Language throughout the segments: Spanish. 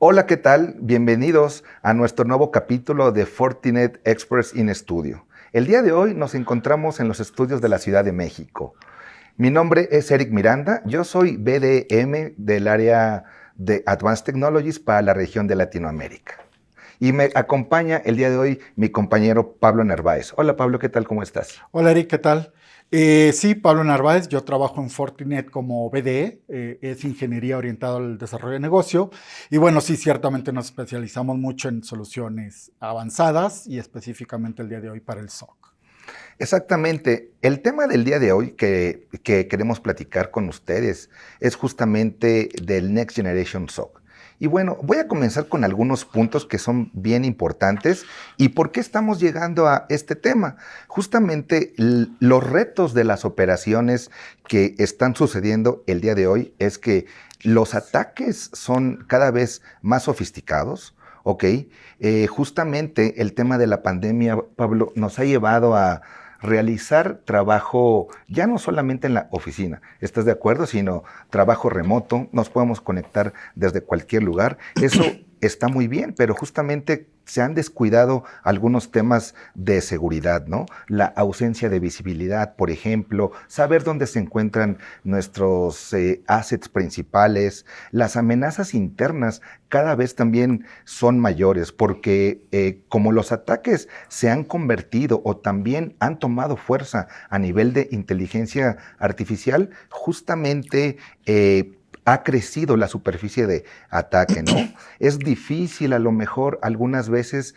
Hola, ¿qué tal? Bienvenidos a nuestro nuevo capítulo de Fortinet Experts in Studio. El día de hoy nos encontramos en los estudios de la Ciudad de México. Mi nombre es Eric Miranda, yo soy BDM del área de Advanced Technologies para la región de Latinoamérica. Y me acompaña el día de hoy mi compañero Pablo Narváez. Hola Pablo, ¿qué tal? ¿Cómo estás? Hola Eric, ¿qué tal? Sí, Pablo Narváez, yo trabajo en Fortinet como BDE, es ingeniería orientada al desarrollo de negocio y bueno, sí, ciertamente nos especializamos mucho en soluciones avanzadas y específicamente el día de hoy para el SOC. Exactamente. El tema del día de hoy que queremos platicar con ustedes es justamente del Next Generation SOC. Y bueno, voy a comenzar con algunos puntos que son bien importantes y por qué estamos llegando a este tema. Justamente los retos de las operaciones que están sucediendo el día de hoy es que los ataques son cada vez más sofisticados. ¿Ok? Justamente el tema de la pandemia, Pablo, nos ha llevado a realizar trabajo ya no solamente en la oficina, ¿estás de acuerdo? Sino trabajo remoto, nos podemos conectar desde cualquier lugar. Eso está muy bien, pero justamente se han descuidado algunos temas de seguridad, ¿no? La ausencia de visibilidad, por ejemplo, saber dónde se encuentran nuestros assets principales, las amenazas internas cada vez también son mayores porque como los ataques se han convertido o también han tomado fuerza a nivel de inteligencia artificial, justamente ha crecido la superficie de ataque, ¿no? Es difícil a lo mejor algunas veces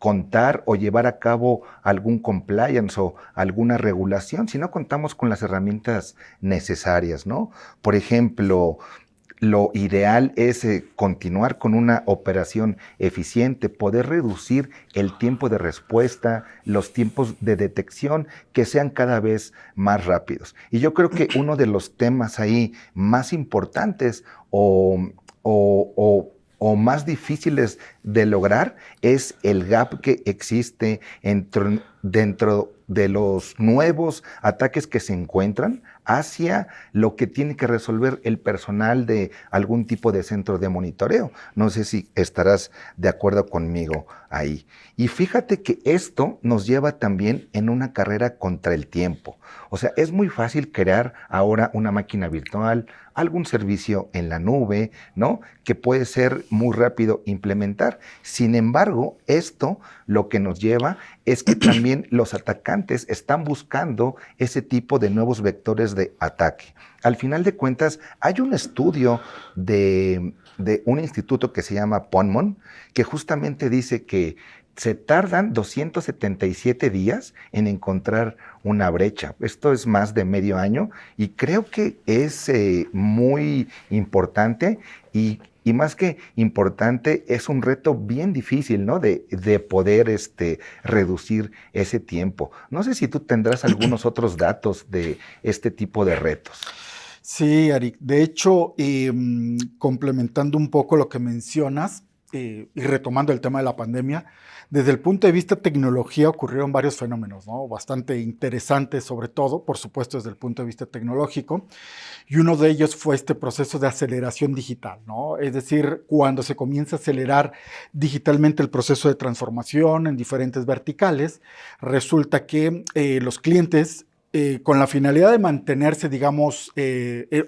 contar o llevar a cabo algún compliance o alguna regulación si no contamos con las herramientas necesarias, ¿no? Por ejemplo, lo ideal es continuar con una operación eficiente, poder reducir el tiempo de respuesta, los tiempos de detección que sean cada vez más rápidos. Y yo creo que uno de los temas ahí más importantes o más difíciles de lograr es el gap que existe dentro de los nuevos ataques que se encuentran hacia lo que tiene que resolver el personal de algún tipo de centro de monitoreo. No sé si estarás de acuerdo conmigo ahí. Y fíjate que esto nos lleva también en una carrera contra el tiempo. O sea, es muy fácil crear ahora una máquina virtual, algún servicio en la nube, ¿no? Que puede ser muy rápido implementar. Sin embargo, esto lo que nos lleva es que también los atacantes están buscando ese tipo de nuevos vectores de ataque. Al final de cuentas, hay un estudio de un instituto que se llama Ponmon, que justamente dice que se tardan 277 días en encontrar una brecha. Esto es más de medio año y creo que es muy importante y más que importante, es un reto bien difícil, ¿no? De poder reducir ese tiempo. No sé si tú tendrás algunos otros datos de este tipo de retos. Sí, Eric, de hecho, complementando un poco lo que mencionas y retomando el tema de la pandemia, desde el punto de vista de tecnología ocurrieron varios fenómenos, ¿no? Bastante interesantes, sobre todo, por supuesto, desde el punto de vista tecnológico. Y uno de ellos fue este proceso de aceleración digital, ¿no? Es decir, cuando se comienza a acelerar digitalmente el proceso de transformación en diferentes verticales, resulta que los clientes con la finalidad de mantenerse, digamos,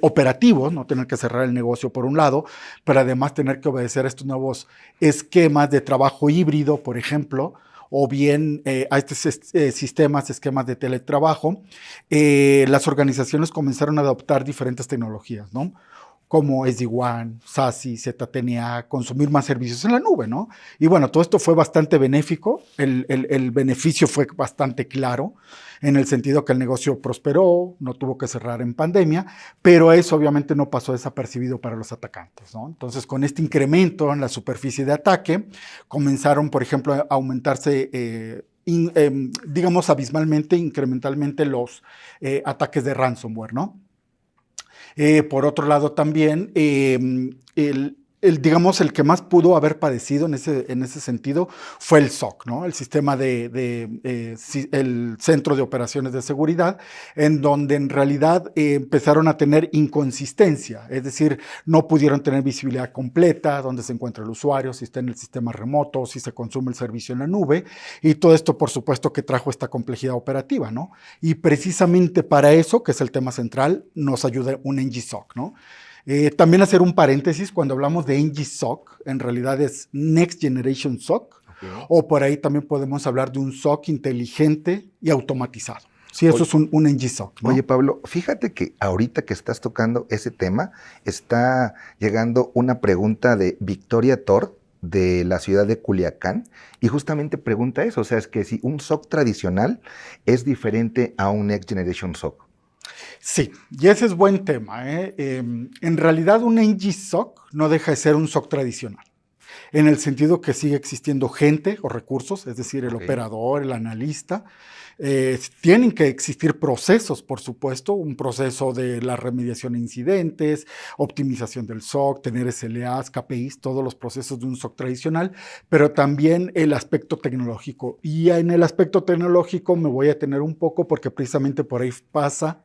operativos, no tener que cerrar el negocio por un lado, pero además tener que obedecer a estos nuevos esquemas de trabajo híbrido, por ejemplo, o bien a estos esquemas de teletrabajo, las organizaciones comenzaron a adoptar diferentes tecnologías, ¿no? Como SD-WAN, SASE, ZTNA, consumir más servicios en la nube, ¿no? Y bueno, todo esto fue bastante benéfico, el beneficio fue bastante claro, en el sentido que el negocio prosperó, no tuvo que cerrar en pandemia, pero eso obviamente no pasó desapercibido para los atacantes, ¿no? Entonces, con este incremento en la superficie de ataque, comenzaron, por ejemplo, a aumentarse digamos, abismalmente, incrementalmente los ataques de ransomware, ¿no? Por otro lado, también digamos, el que más pudo haber padecido en ese sentido fue el SOC, ¿no? El sistema el Centro de Operaciones de Seguridad, en donde en realidad empezaron a tener inconsistencia, es decir, no pudieron tener visibilidad completa, dónde se encuentra el usuario, si está en el sistema remoto, si se consume el servicio en la nube, y todo esto, por supuesto, que trajo esta complejidad operativa, ¿no? Y precisamente para eso, que es el tema central, nos ayuda un NGSOC, ¿no? También hacer un paréntesis, cuando hablamos de NGSOC, en realidad es Next Generation SOC, Okay. o por ahí también podemos hablar de un SOC inteligente y automatizado. Sí, eso es un NGSOC, ¿no? Oye, Pablo, fíjate que ahorita que estás tocando ese tema, está llegando una pregunta de Victoria Tor, de la ciudad de Culiacán, y justamente pregunta eso, o sea, es que si un SOC tradicional es diferente a un Next Generation SOC. Sí, y ese es buen tema, ¿eh? En realidad un NGSOC no deja de ser un SOC tradicional, en el sentido que sigue existiendo gente o recursos, es decir, el operador, el analista. Tienen que existir procesos, por supuesto, un proceso de la remediación de incidentes, optimización del SOC, tener SLAs, KPIs, todos los procesos de un SOC tradicional, pero también el aspecto tecnológico. Y en el aspecto tecnológico me voy a detener un poco porque precisamente por ahí pasa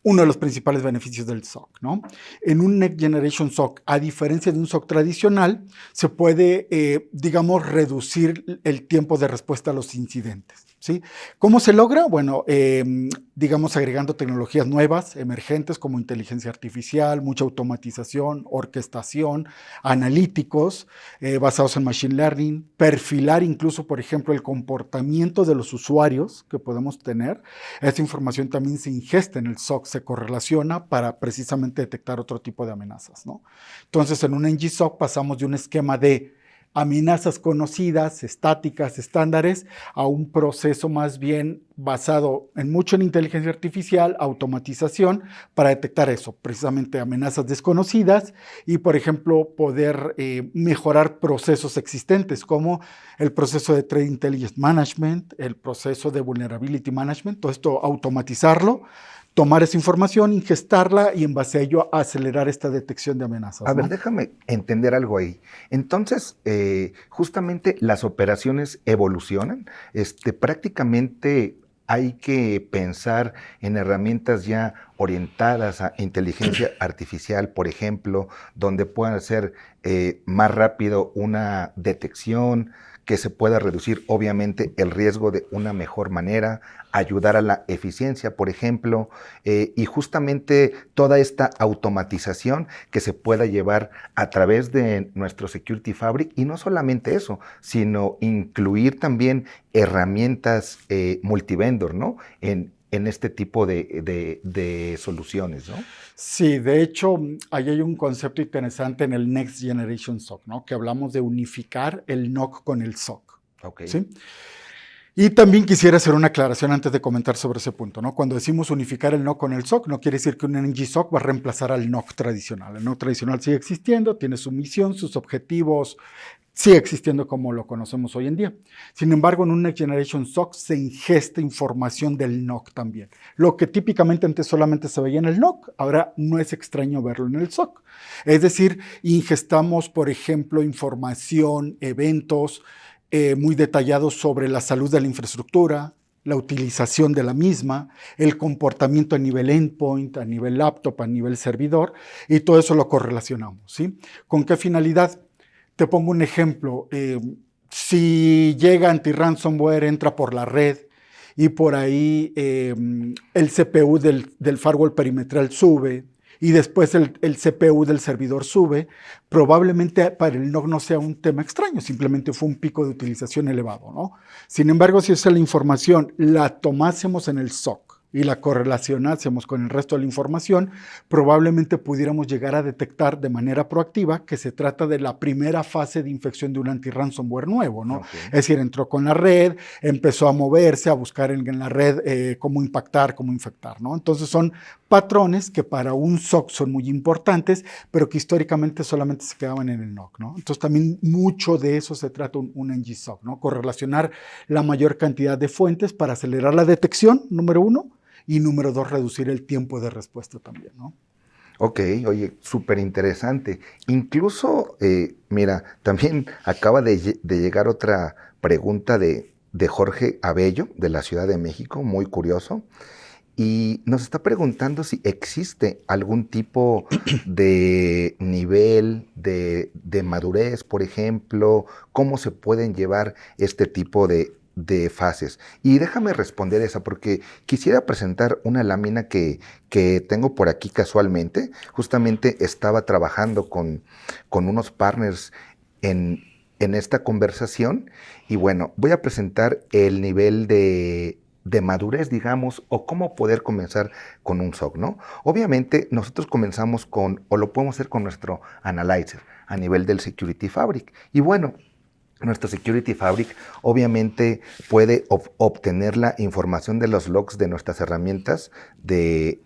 uno de los principales beneficios del SOC, ¿no? En un Next Generation SOC, a diferencia de un SOC tradicional, se puede, digamos, reducir el tiempo de respuesta a los incidentes, ¿sí? ¿Cómo se logra? Bueno, digamos, agregando tecnologías nuevas, emergentes, como inteligencia artificial, mucha automatización, orquestación, analíticos, basados en Machine Learning, perfilar incluso, por ejemplo, el comportamiento de los usuarios que podemos tener. Esta información también se ingesta en el SOC, se correlaciona para precisamente detectar otro tipo de amenazas, ¿no? Entonces, en un NGSOC pasamos de un esquema de amenazas conocidas, estáticas, estándares, a un proceso más bien basado mucho en inteligencia artificial, automatización, para detectar eso, precisamente amenazas desconocidas y, por ejemplo, poder mejorar procesos existentes, como el proceso de Threat Intelligence Management, el proceso de Vulnerability Management, todo esto automatizarlo, tomar esa información, ingestarla y en base a ello acelerar esta detección de amenazas. A ¿no? ver, déjame entender algo ahí. Entonces, justamente las operaciones evolucionan. Prácticamente hay que pensar en herramientas ya orientadas a inteligencia artificial, por ejemplo, donde puedan hacer más rápido una detección, que se pueda reducir obviamente el riesgo de una mejor manera, ayudar a la eficiencia, por ejemplo, y justamente toda esta automatización que se pueda llevar a través de nuestro Security Fabric, y no solamente eso, sino incluir también herramientas multivendor, ¿no? En este tipo de soluciones, ¿no? Sí, de hecho, ahí hay un concepto interesante en el Next Generation SOC, ¿no? Que hablamos de unificar el NOC con el SOC. Okay. ¿Sí? Y también quisiera hacer una aclaración antes de comentar sobre ese punto, ¿no? Cuando decimos unificar el NOC con el SOC, no quiere decir que un NGSOC va a reemplazar al NOC tradicional. El NOC tradicional sigue existiendo, tiene su misión, sus objetivos, sigue existiendo como lo conocemos hoy en día. Sin embargo, en un Next Generation SOC se ingesta información del NOC también. Lo que típicamente antes solamente se veía en el NOC, ahora no es extraño verlo en el SOC. Es decir, ingestamos, por ejemplo, información, eventos muy detallados sobre la salud de la infraestructura, la utilización de la misma, el comportamiento a nivel endpoint, a nivel laptop, a nivel servidor, y todo eso lo correlacionamos, ¿sí? ¿Con qué finalidad? Te pongo un ejemplo. Si llega anti-ransomware, entra por la red y por ahí el CPU del firewall perimetral sube y después el CPU del servidor sube, probablemente para el NOC no sea un tema extraño, simplemente fue un pico de utilización elevado, ¿no? Sin embargo, si esa la información la tomásemos en el SOC y la correlacionásemos con el resto de la información, probablemente pudiéramos llegar a detectar de manera proactiva que se trata de la primera fase de infección de un anti-ransomware nuevo, ¿no? Okay. Es decir, entró con la red, empezó a moverse, a buscar en la red cómo impactar, cómo infectar, ¿no? Entonces son patrones que para un SOC son muy importantes, pero que históricamente solamente se quedaban en el NOC, ¿no? Entonces también mucho de eso se trata un NGSOC, ¿no? Correlacionar la mayor cantidad de fuentes para acelerar la detección, número uno, y número dos, reducir el tiempo de respuesta también, ¿no? Ok, oye, súper interesante. Incluso, mira, también acaba de llegar otra pregunta de Jorge Abello, de la Ciudad de México, muy curioso, y nos está preguntando si existe algún tipo de nivel de madurez, por ejemplo, cómo se pueden llevar este tipo de fases. Y déjame responder esa, porque quisiera presentar una lámina que tengo por aquí casualmente. Justamente estaba trabajando con unos partners en, en esta conversación y bueno, voy a presentar el nivel de madurez, digamos, o cómo poder comenzar con un SOC, ¿no? Obviamente nosotros comenzamos con, o lo podemos hacer con nuestro Analyzer a nivel del Security Fabric. Y bueno, nuestro Security Fabric obviamente puede obtener la información de los logs de nuestras herramientas de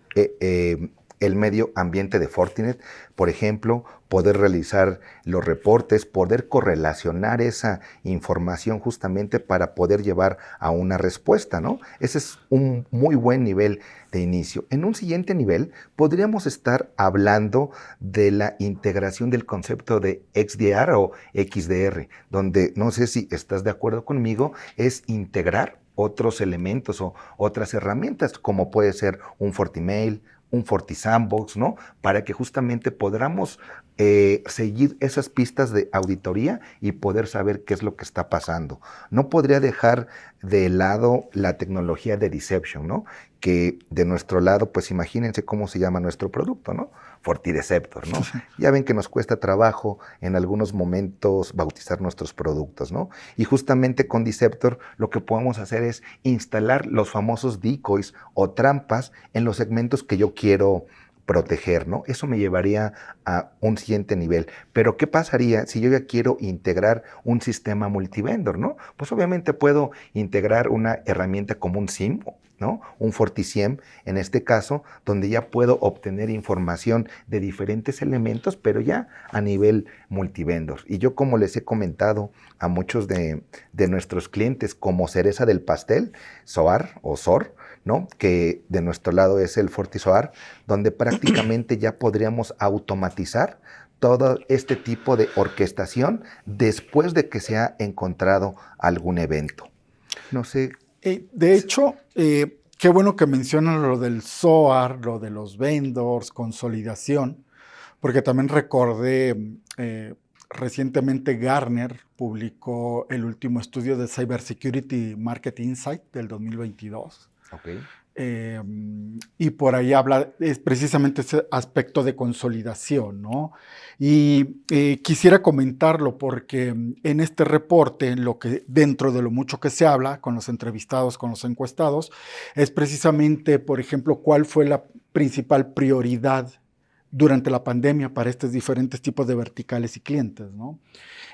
el medio ambiente de Fortinet, por ejemplo, poder realizar los reportes, poder correlacionar esa información justamente para poder llevar a una respuesta, ¿no? Ese es un muy buen nivel de inicio. En un siguiente nivel podríamos estar hablando de la integración del concepto de XDR o XDR, donde no sé si estás de acuerdo conmigo, es integrar otros elementos o otras herramientas, como puede ser un FortiMail, un FortiSandbox, ¿no? Para que justamente podamos seguir esas pistas de auditoría y poder saber qué es lo que está pasando. No podría dejar de lado la tecnología de Deception, ¿no? Que de nuestro lado, pues imagínense cómo se llama nuestro producto, ¿no? FortiDeceptor, ¿no? Ya ven que nos cuesta trabajo en algunos momentos bautizar nuestros productos, ¿no? Y justamente con Deceptor lo que podemos hacer es instalar los famosos decoys o trampas en los segmentos que yo quiero proteger, ¿no? Eso me llevaría a un siguiente nivel. Pero ¿qué pasaría si yo ya quiero integrar un sistema multivendor, ¿no? Pues obviamente puedo integrar una herramienta como un SIEM, ¿no? Un FortiSIEM, en este caso, donde ya puedo obtener información de diferentes elementos, pero ya a nivel multivendor. Y yo, como les he comentado a muchos de nuestros clientes, como cereza del pastel, SOAR o SOR, ¿no? Que de nuestro lado es el FortiSOAR, donde prácticamente ya podríamos automatizar todo este tipo de orquestación después de que se ha encontrado algún evento. No sé. De hecho, qué bueno que mencionan lo del SOAR, lo de los vendors, consolidación, porque también recordé, recientemente Gartner publicó el último estudio de Cybersecurity Market Insight del 2022. Ok. Y por ahí habla es precisamente ese aspecto de consolidación, ¿no? Y quisiera comentarlo porque en este reporte, lo que dentro de lo mucho que se habla con los entrevistados, con los encuestados, es precisamente, por ejemplo, cuál fue la principal prioridad durante la pandemia para estos diferentes tipos de verticales y clientes, ¿no?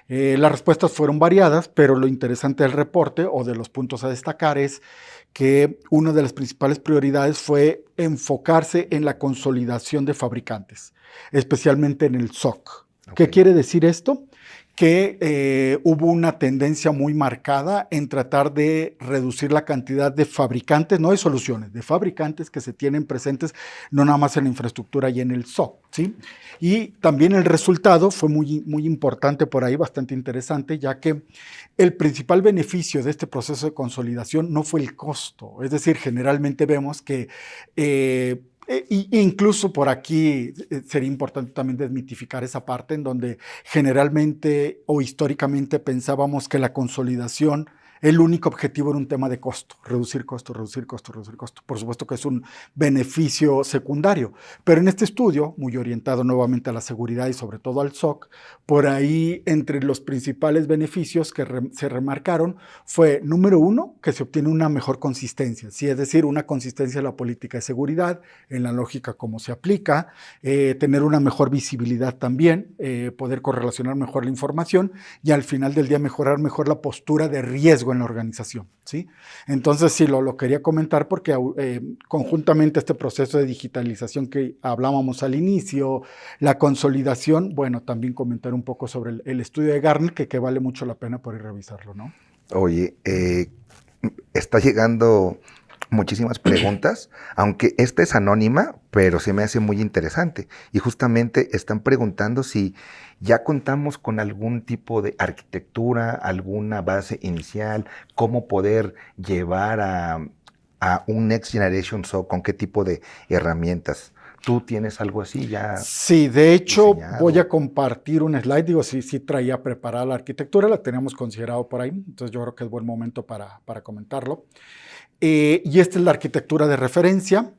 Las respuestas fueron variadas, pero lo interesante del reporte o de los puntos a destacar es que una de las principales prioridades fue enfocarse en la consolidación de fabricantes, especialmente en el SOC. ¿Qué Ok. quiere decir esto? Que hubo una tendencia muy marcada en tratar de reducir la cantidad de fabricantes, no de soluciones, de fabricantes que se tienen presentes no nada más en la infraestructura y en el SOC, ¿sí? Y también el resultado fue muy, muy importante por ahí, bastante interesante, ya que el principal beneficio de este proceso de consolidación no fue el costo, es decir, generalmente vemos que incluso por aquí sería importante también desmitificar esa parte en donde generalmente o históricamente pensábamos que la consolidación, el único objetivo era un tema de costo, reducir costo, reducir costo, reducir costo. Por supuesto que es un beneficio secundario, pero en este estudio, muy orientado nuevamente a la seguridad y sobre todo al SOC, por ahí entre los principales beneficios que se remarcaron fue, número uno, que se obtiene una mejor consistencia, ¿sí? Es decir, una consistencia en la política de seguridad, en la lógica cómo se aplica, tener una mejor visibilidad también, poder correlacionar mejor la información y al final del día mejorar mejor la postura de riesgo en la organización, ¿sí? Entonces sí, lo quería comentar porque conjuntamente este proceso de digitalización que hablábamos al inicio, la consolidación, bueno, también comentar un poco sobre el estudio de Gartner, que vale mucho la pena por ir a revisarlo, ¿no? Oye, está llegando muchísimas preguntas, aunque esta es anónima, pero se me hace muy interesante. Y justamente están preguntando si ya contamos con algún tipo de arquitectura, alguna base inicial, cómo poder llevar a un Next Generation SOC, con qué tipo de herramientas. ¿Tú tienes algo así ya Sí, de hecho voy a diseñado? compartir un slide, digo, sí traía preparada la arquitectura, la teníamos considerado por ahí, entonces yo creo que es buen momento para comentarlo. Y esta es la arquitectura de referencia.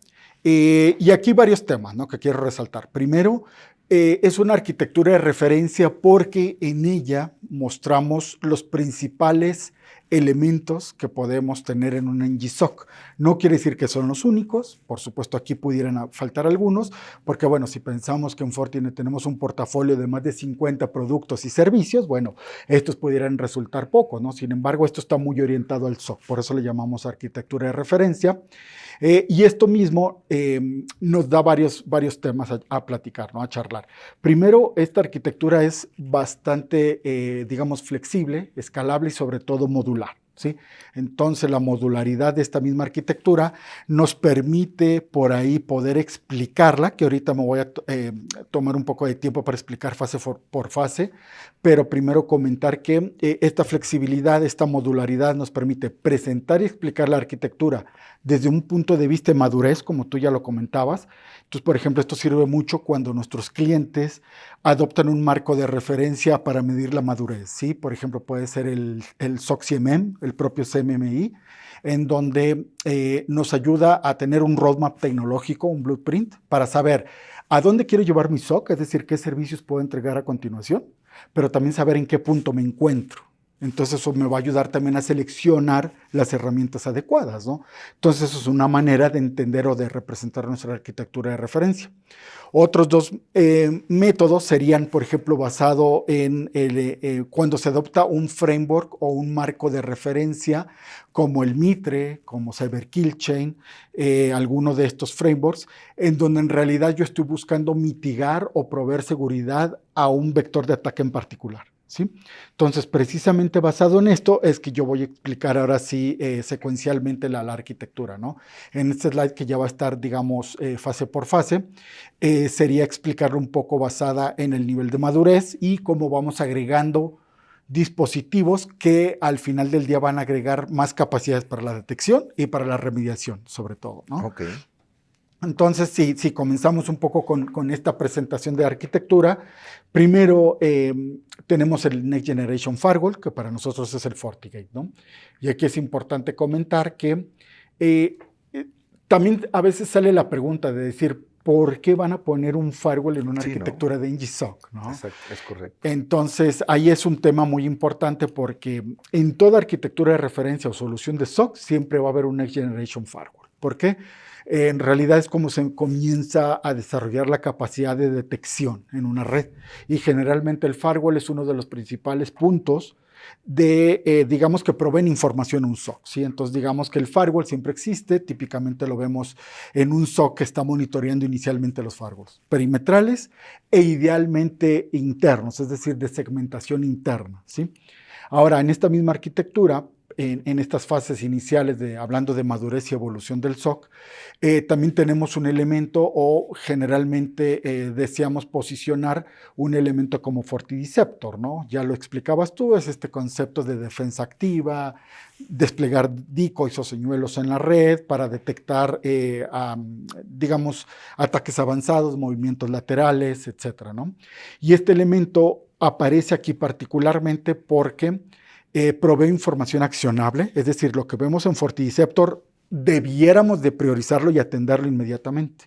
Y aquí varios temas, ¿no?, que quiero resaltar. Primero, es una arquitectura de referencia porque en ella mostramos los principales elementos que podemos tener en un NG-SOC. No quiere decir que son los únicos, por supuesto aquí pudieran faltar algunos, porque bueno, si pensamos que en Fortinet tenemos un portafolio de más de 50 productos y servicios, bueno, estos pudieran resultar pocos, ¿no? Sin embargo, esto está muy orientado al SOC, por eso le llamamos arquitectura de referencia. Y esto mismo nos da varios temas a platicar, ¿no?, a charlar. Primero, esta arquitectura es bastante, digamos, flexible, escalable y sobre todo modular, ¿sí? Entonces, la modularidad de esta misma arquitectura nos permite por ahí poder explicarla, que ahorita me voy a tomar un poco de tiempo para explicar fase por fase, pero primero comentar que esta flexibilidad, esta modularidad nos permite presentar y explicar la arquitectura desde un punto de vista de madurez, como tú ya lo comentabas. Entonces, por ejemplo, esto sirve mucho cuando nuestros clientes adoptan un marco de referencia para medir la madurez, ¿sí? Por ejemplo, puede ser el SOC CMM, el propio CMMI, en donde nos ayuda a tener un roadmap tecnológico, un blueprint, para saber a dónde quiero llevar mi SOC, es decir, qué servicios puedo entregar a continuación, pero también saber en qué punto me encuentro. Entonces eso me va a ayudar también a seleccionar las herramientas adecuadas, ¿no? Entonces eso es una manera de entender o de representar nuestra arquitectura de referencia. Otros dos métodos serían, por ejemplo, basado en cuando se adopta un framework o un marco de referencia como el Mitre, como CyberKillchain, alguno de estos frameworks, en donde en realidad yo estoy buscando mitigar o proveer seguridad a un vector de ataque en particular, ¿sí? Entonces, precisamente basado en esto es que yo voy a explicar ahora sí secuencialmente la arquitectura, ¿no? En este slide que ya va a estar, digamos, fase por fase, sería explicarlo un poco basada en el nivel de madurez y cómo vamos agregando dispositivos que al final del día van a agregar más capacidades para la detección y para la remediación, sobre todo, ¿no? Ok. Entonces, si comenzamos un poco con esta presentación de arquitectura, primero tenemos el Next Generation Firewall, que para nosotros es el FortiGate, ¿no? Y aquí es importante comentar que también a veces sale la pregunta de decir, ¿por qué van a poner un firewall en una Sí, ¿no? arquitectura de NG-SOC, ¿no? Exacto, es correcto. Entonces, ahí es un tema muy importante porque en toda arquitectura de referencia o solución de SOC siempre va a haber un Next Generation Firewall. ¿Por qué? En realidad es como se comienza a desarrollar la capacidad de detección en una red. Y generalmente el firewall es uno de los principales puntos de, digamos, que proveen información a un SOC, ¿sí? Entonces, digamos que el firewall siempre existe, típicamente lo vemos en un SOC que está monitoreando inicialmente los firewalls perimetrales e idealmente internos, es decir, de segmentación interna, ¿sí? Ahora, en esta misma arquitectura, en estas fases iniciales, hablando de madurez y evolución del SOC, también tenemos un elemento o generalmente deseamos posicionar un elemento como FortiDeceptor, ¿no? Ya lo explicabas tú, es este concepto de defensa activa, desplegar decoys o señuelos en la red para detectar, digamos, ataques avanzados, movimientos laterales, etcétera, ¿no? Y este elemento aparece aquí particularmente porque provee información accionable, es decir, lo que vemos en FortiDeceptor debiéramos de priorizarlo y atenderlo inmediatamente.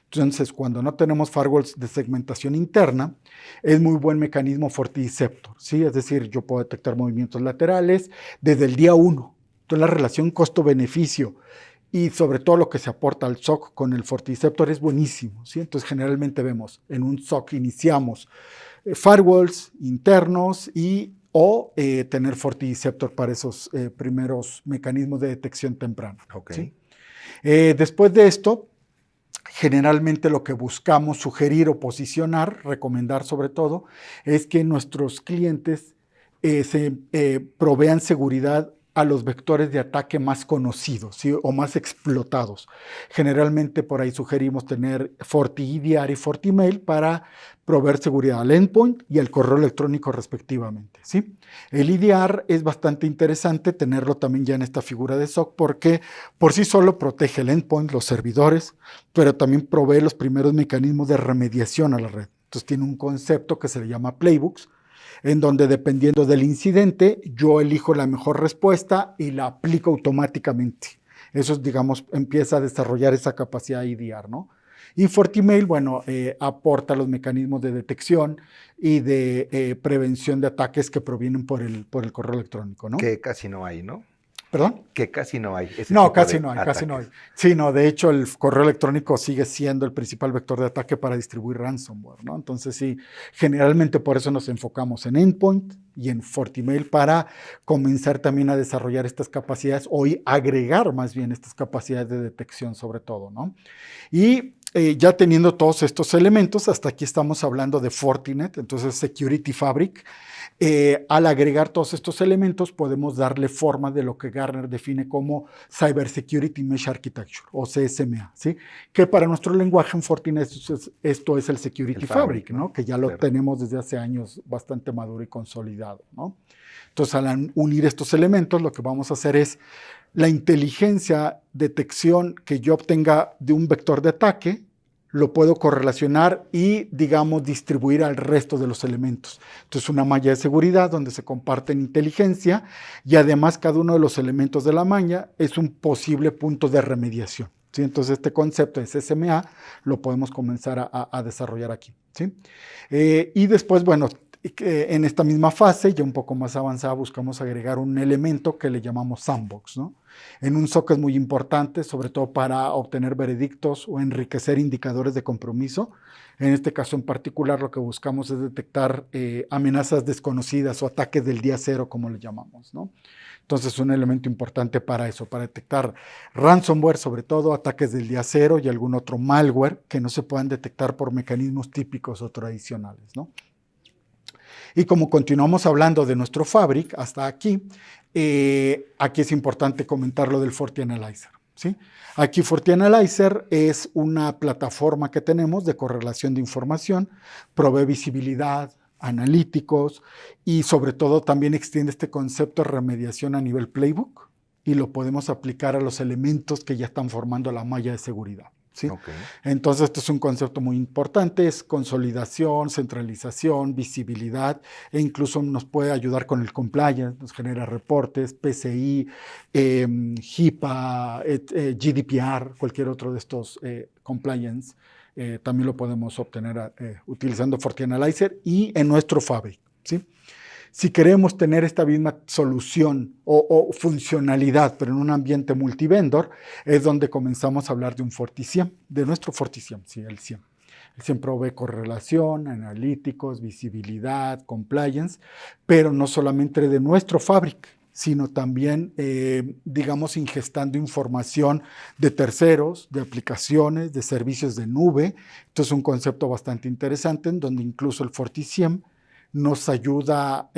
Entonces, cuando no tenemos firewalls de segmentación interna, es muy buen mecanismo FortiDeceptor, ¿sí? Es decir, yo puedo detectar movimientos laterales desde el día 1. Entonces, la relación costo-beneficio y sobre todo lo que se aporta al SOC con el FortiDeceptor es buenísimo, ¿sí? Entonces, generalmente vemos en un SOC iniciamos firewalls internos o tener FortiDeceptor para esos primeros mecanismos de detección temprana. Ok. ¿Sí? Después de esto, generalmente lo que buscamos sugerir o posicionar, recomendar sobre todo, es que nuestros clientes se provean seguridad a los vectores de ataque más conocidos, ¿sí? O más explotados. Generalmente por ahí sugerimos tener FortiEDR y FortiMail para proveer seguridad al endpoint y al correo electrónico respectivamente, ¿sí? El EDR es bastante interesante tenerlo también ya en esta figura de SOC porque por sí solo protege el endpoint, los servidores, pero también provee los primeros mecanismos de remediación a la red. Entonces tiene un concepto que se le llama playbooks, en donde dependiendo del incidente, yo elijo la mejor respuesta y la aplico automáticamente. Eso es, digamos, empieza a desarrollar esa capacidad EDR, ¿no? Y FortiMail, bueno, aporta los mecanismos de detección y de prevención de ataques que provienen por el correo electrónico, ¿no? Que casi no hay, ¿no? ¿Perdón? Que casi no hay. No, casi no hay, casi no hay. Sí, no, de hecho el correo electrónico sigue siendo el principal vector de ataque para distribuir ransomware, ¿no? Entonces sí, generalmente por eso nos enfocamos en endpoint y en FortiMail para comenzar también a desarrollar estas capacidades o agregar más bien estas capacidades de detección sobre todo, ¿no? Y ya teniendo todos estos elementos, hasta aquí estamos hablando de Fortinet, entonces Security Fabric. Al agregar todos estos elementos podemos darle forma de lo que Gartner define como Cybersecurity Mesh Architecture o CSMA, ¿sí? Que para nuestro lenguaje en Fortinet esto es el Security Fabric, ¿no? Que ya lo tenemos desde hace años bastante maduro y consolidado, ¿no? Entonces, al unir estos elementos, lo que vamos a hacer es la inteligencia, detección que yo obtenga de un vector de ataque, lo puedo correlacionar y, digamos, distribuir al resto de los elementos. Entonces, una malla de seguridad donde se comparten inteligencia y además cada uno de los elementos de la malla es un posible punto de remediación, ¿sí? Entonces, este concepto de SMA lo podemos comenzar a desarrollar aquí, ¿sí? Y después, bueno, en esta misma fase, ya un poco más avanzada, buscamos agregar un elemento que le llamamos sandbox, ¿no? En un SOC es muy importante, sobre todo para obtener veredictos o enriquecer indicadores de compromiso. En este caso en particular, lo que buscamos es detectar amenazas desconocidas o ataques del día cero, como le llamamos, ¿no? Entonces es un elemento importante para eso, para detectar ransomware, sobre todo ataques del día cero y algún otro malware que no se puedan detectar por mecanismos típicos o tradicionales, ¿no? Y como continuamos hablando de nuestro Fabric hasta aquí, aquí es importante comentar lo del FortiAnalyzer, ¿sí? Aquí FortiAnalyzer es una plataforma que tenemos de correlación de información, provee visibilidad, analíticos y sobre todo también extiende este concepto de remediación a nivel playbook y lo podemos aplicar a los elementos que ya están formando la malla de seguridad, ¿sí? Okay. Entonces, este es un concepto muy importante, es consolidación, centralización, visibilidad, e incluso nos puede ayudar con el compliance, nos genera reportes, PCI, HIPAA, GDPR, cualquier otro de estos compliance, también lo podemos obtener utilizando FortiAnalyzer y en nuestro Fabric, ¿sí? Si queremos tener esta misma solución o funcionalidad, pero en un ambiente multivendor, es donde comenzamos a hablar de un FortiSIEM, de nuestro FortiSIEM, sí, el SIEM. El SIEM provee correlación, analíticos, visibilidad, compliance, pero no solamente de nuestro Fabric, sino también, digamos, ingestando información de terceros, de aplicaciones, de servicios de nube. Esto es un concepto bastante interesante en donde incluso el FortiSIEM nos ayuda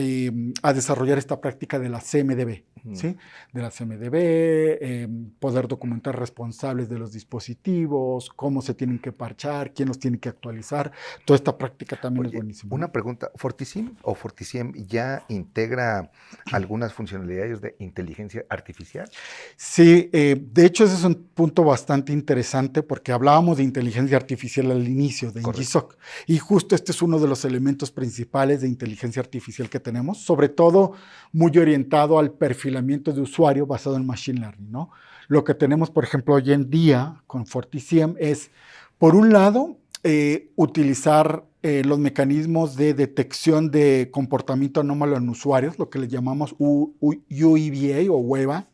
a desarrollar esta práctica de la CMDB, ¿sí? De la CMDB, poder documentar responsables de los dispositivos, cómo se tienen que parchar, quién los tiene que actualizar. Toda esta práctica también es buenísima. Una pregunta, ¿FortiSIEM o FortiSIEM ya integra algunas funcionalidades de inteligencia artificial? Sí, de hecho ese es un punto bastante interesante porque hablábamos de inteligencia artificial al inicio, de NGSOC, y justo este es uno de los elementos principales de inteligencia artificial que tenemos, sobre todo muy orientado al perfilamiento de usuario basado en Machine Learning, ¿no? Lo que tenemos, por ejemplo, hoy en día con FortiSIEM es, por un lado, utilizar los mecanismos de detección de comportamiento anómalo en usuarios, lo que le llamamos UEBA o UEBA,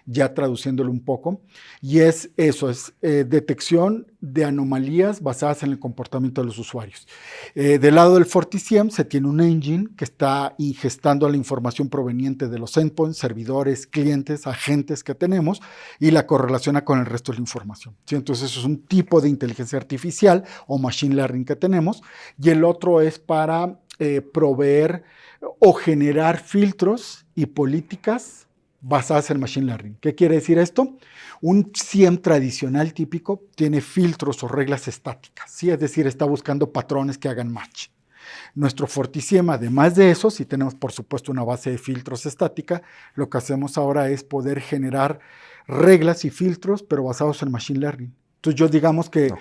ya traduciéndolo un poco, y es eso, es detección de anomalías basadas en el comportamiento de los usuarios. Del lado del FortiSIEM se tiene un engine que está ingestando la información proveniente de los endpoints, servidores, clientes, agentes que tenemos y la correlaciona con el resto de la información, ¿sí? Entonces eso es un tipo de inteligencia artificial o machine learning que tenemos, y el otro es para proveer o generar filtros y políticas basadas en Machine Learning. ¿Qué quiere decir esto? Un SIEM tradicional típico tiene filtros o reglas estáticas, ¿sí? Es decir, está buscando patrones que hagan match. Nuestro FortiSIEM, además de eso, si tenemos por supuesto una base de filtros estática, lo que hacemos ahora es poder generar reglas y filtros, pero basados en Machine Learning. Entonces yo digamos que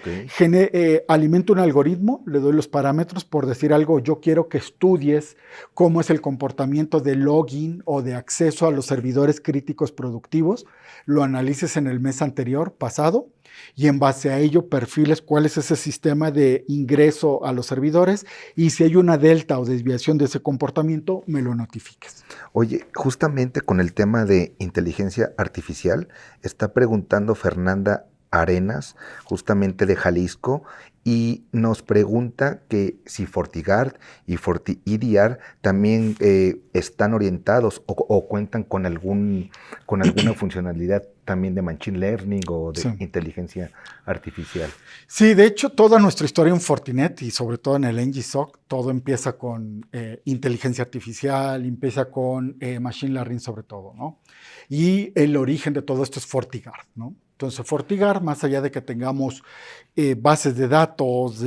alimento un algoritmo, le doy los parámetros, por decir algo, yo quiero que estudies cómo es el comportamiento de login o de acceso a los servidores críticos productivos, lo analices en el mes anterior, pasado, y en base a ello perfiles cuál es ese sistema de ingreso a los servidores y si hay una delta o desviación de ese comportamiento, me lo notifiques. Oye, justamente con el tema de inteligencia artificial, está preguntando Fernanda Arenas, justamente de Jalisco, y nos pregunta que si FortiGuard y FortiEDR también están orientados o cuentan con alguna funcionalidad también de Machine Learning o de inteligencia artificial. Sí, de hecho, toda nuestra historia en Fortinet y sobre todo en el NGSOC, todo empieza con inteligencia artificial, empieza con Machine Learning sobre todo, ¿no? Y el origen de todo esto es FortiGuard, ¿no? Entonces, FortiGuard, más allá de que tengamos bases de datos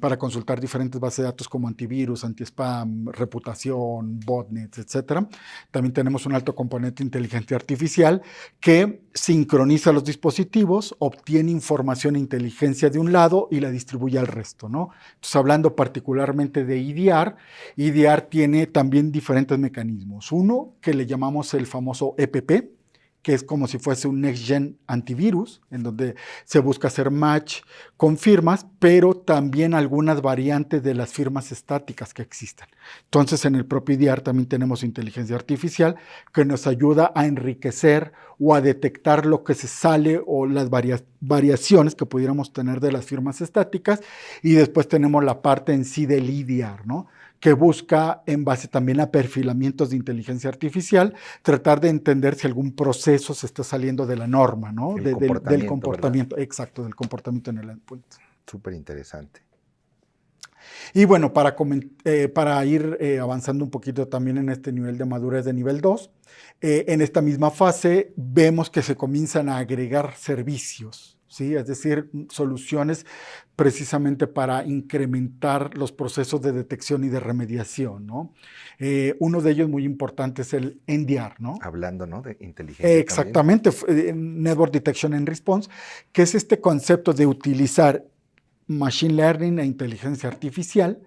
para consultar diferentes bases de datos como antivirus, anti-spam, reputación, botnets, etcétera, también tenemos un alto componente de inteligencia artificial que sincroniza los dispositivos, obtiene información e inteligencia de un lado y la distribuye al resto, ¿no? Entonces, hablando particularmente de EDR, EDR tiene también diferentes mecanismos. Uno que le llamamos el famoso EPP, que es como si fuese un Next Gen antivirus, en donde se busca hacer match con firmas, pero también algunas variantes de las firmas estáticas que existen. Entonces, en el propio EDR también tenemos inteligencia artificial que nos ayuda a enriquecer o a detectar lo que se sale o las variaciones que pudiéramos tener de las firmas estáticas, y después tenemos la parte en sí del EDR, ¿no?, que busca, en base también a perfilamientos de inteligencia artificial, tratar de entender si algún proceso se está saliendo de la norma, ¿no? Del comportamiento, ¿verdad? Exacto, del comportamiento en el endpoint. Súper interesante. Y bueno, para ir avanzando un poquito también en este nivel de madurez de nivel 2, en esta misma fase vemos que se comienzan a agregar servicios, ¿sí? Es decir, soluciones precisamente para incrementar los procesos de detección y de remediación, ¿no? Uno de ellos muy importante es el NDR, ¿no? Hablando, ¿no?, de inteligencia. Exactamente, Network Detection and Response, que es este concepto de utilizar Machine Learning e inteligencia artificial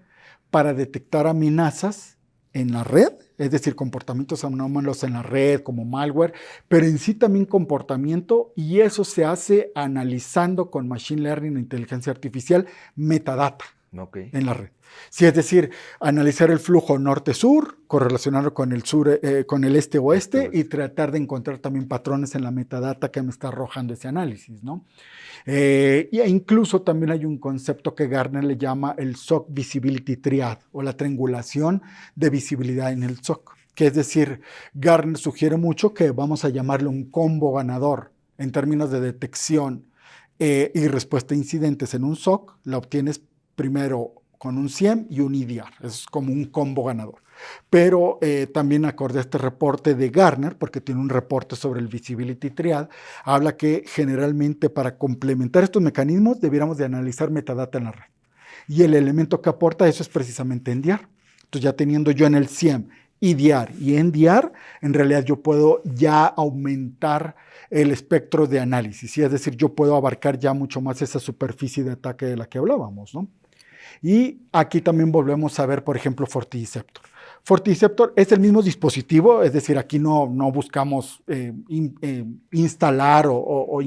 para detectar amenazas en la red, es decir, comportamientos anómalos en la red como malware, pero en sí también comportamiento, y eso se hace analizando con Machine Learning e inteligencia artificial metadata en la red. Sí, es decir, analizar el flujo norte-sur, correlacionarlo con el sur, con el este-oeste, y tratar de encontrar también patrones en la metadata que me está arrojando ese análisis, ¿no? E incluso también hay un concepto que Gartner le llama el SOC Visibility Triad, o la triangulación de visibilidad en el SOC, que es decir, Gartner sugiere mucho que vamos a llamarle un combo ganador en términos de detección y respuesta a incidentes en un SOC. La obtienes primero con un SIEM y un EDR, es como un combo ganador. Pero también acorde a este reporte de Gartner, porque tiene un reporte sobre el Visibility Triad, habla que generalmente para complementar estos mecanismos debiéramos de analizar metadata en la red. Y el elemento que aporta eso es precisamente NDR. Entonces, ya teniendo yo en el SIEM EDR y NDR, en realidad yo puedo ya aumentar el espectro de análisis, ¿sí? Es decir, yo puedo abarcar ya mucho más esa superficie de ataque de la que hablábamos, ¿no? Y aquí también volvemos a ver, por ejemplo, FortiDeceptor. FortiDeceptor es el mismo dispositivo, es decir, aquí no buscamos instalar o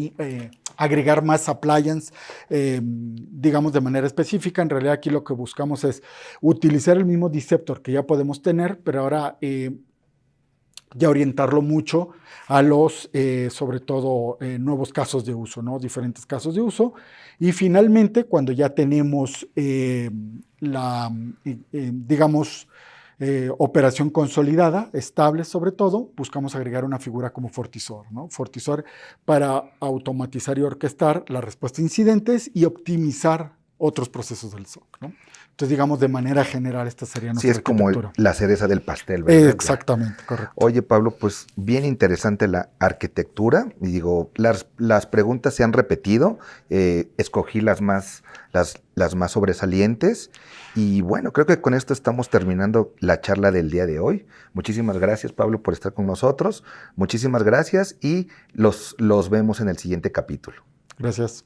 agregar más appliance, digamos, de manera específica. En realidad aquí lo que buscamos es utilizar el mismo Deceptor que ya podemos tener, pero ahora ya orientarlo mucho a los, sobre todo, nuevos casos de uso, ¿no? Diferentes casos de uso. Y finalmente, cuando ya tenemos digamos, operación consolidada, estable sobre todo, buscamos agregar una figura como FortiSOAR, ¿no? FortiSOAR para automatizar y orquestar la respuesta a incidentes y optimizar otros procesos del SOC, ¿no? Entonces, digamos, de manera general, esta sería Sí, nuestra es como arquitectura. la cereza del pastel, ¿verdad? Exactamente, correcto. Oye, Pablo, pues bien interesante la arquitectura. Y digo, las preguntas se han repetido. Escogí las más sobresalientes. Y bueno, creo que con esto estamos terminando la charla del día de hoy. Muchísimas gracias, Pablo, por estar con nosotros. Muchísimas gracias y los vemos en el siguiente capítulo. Gracias.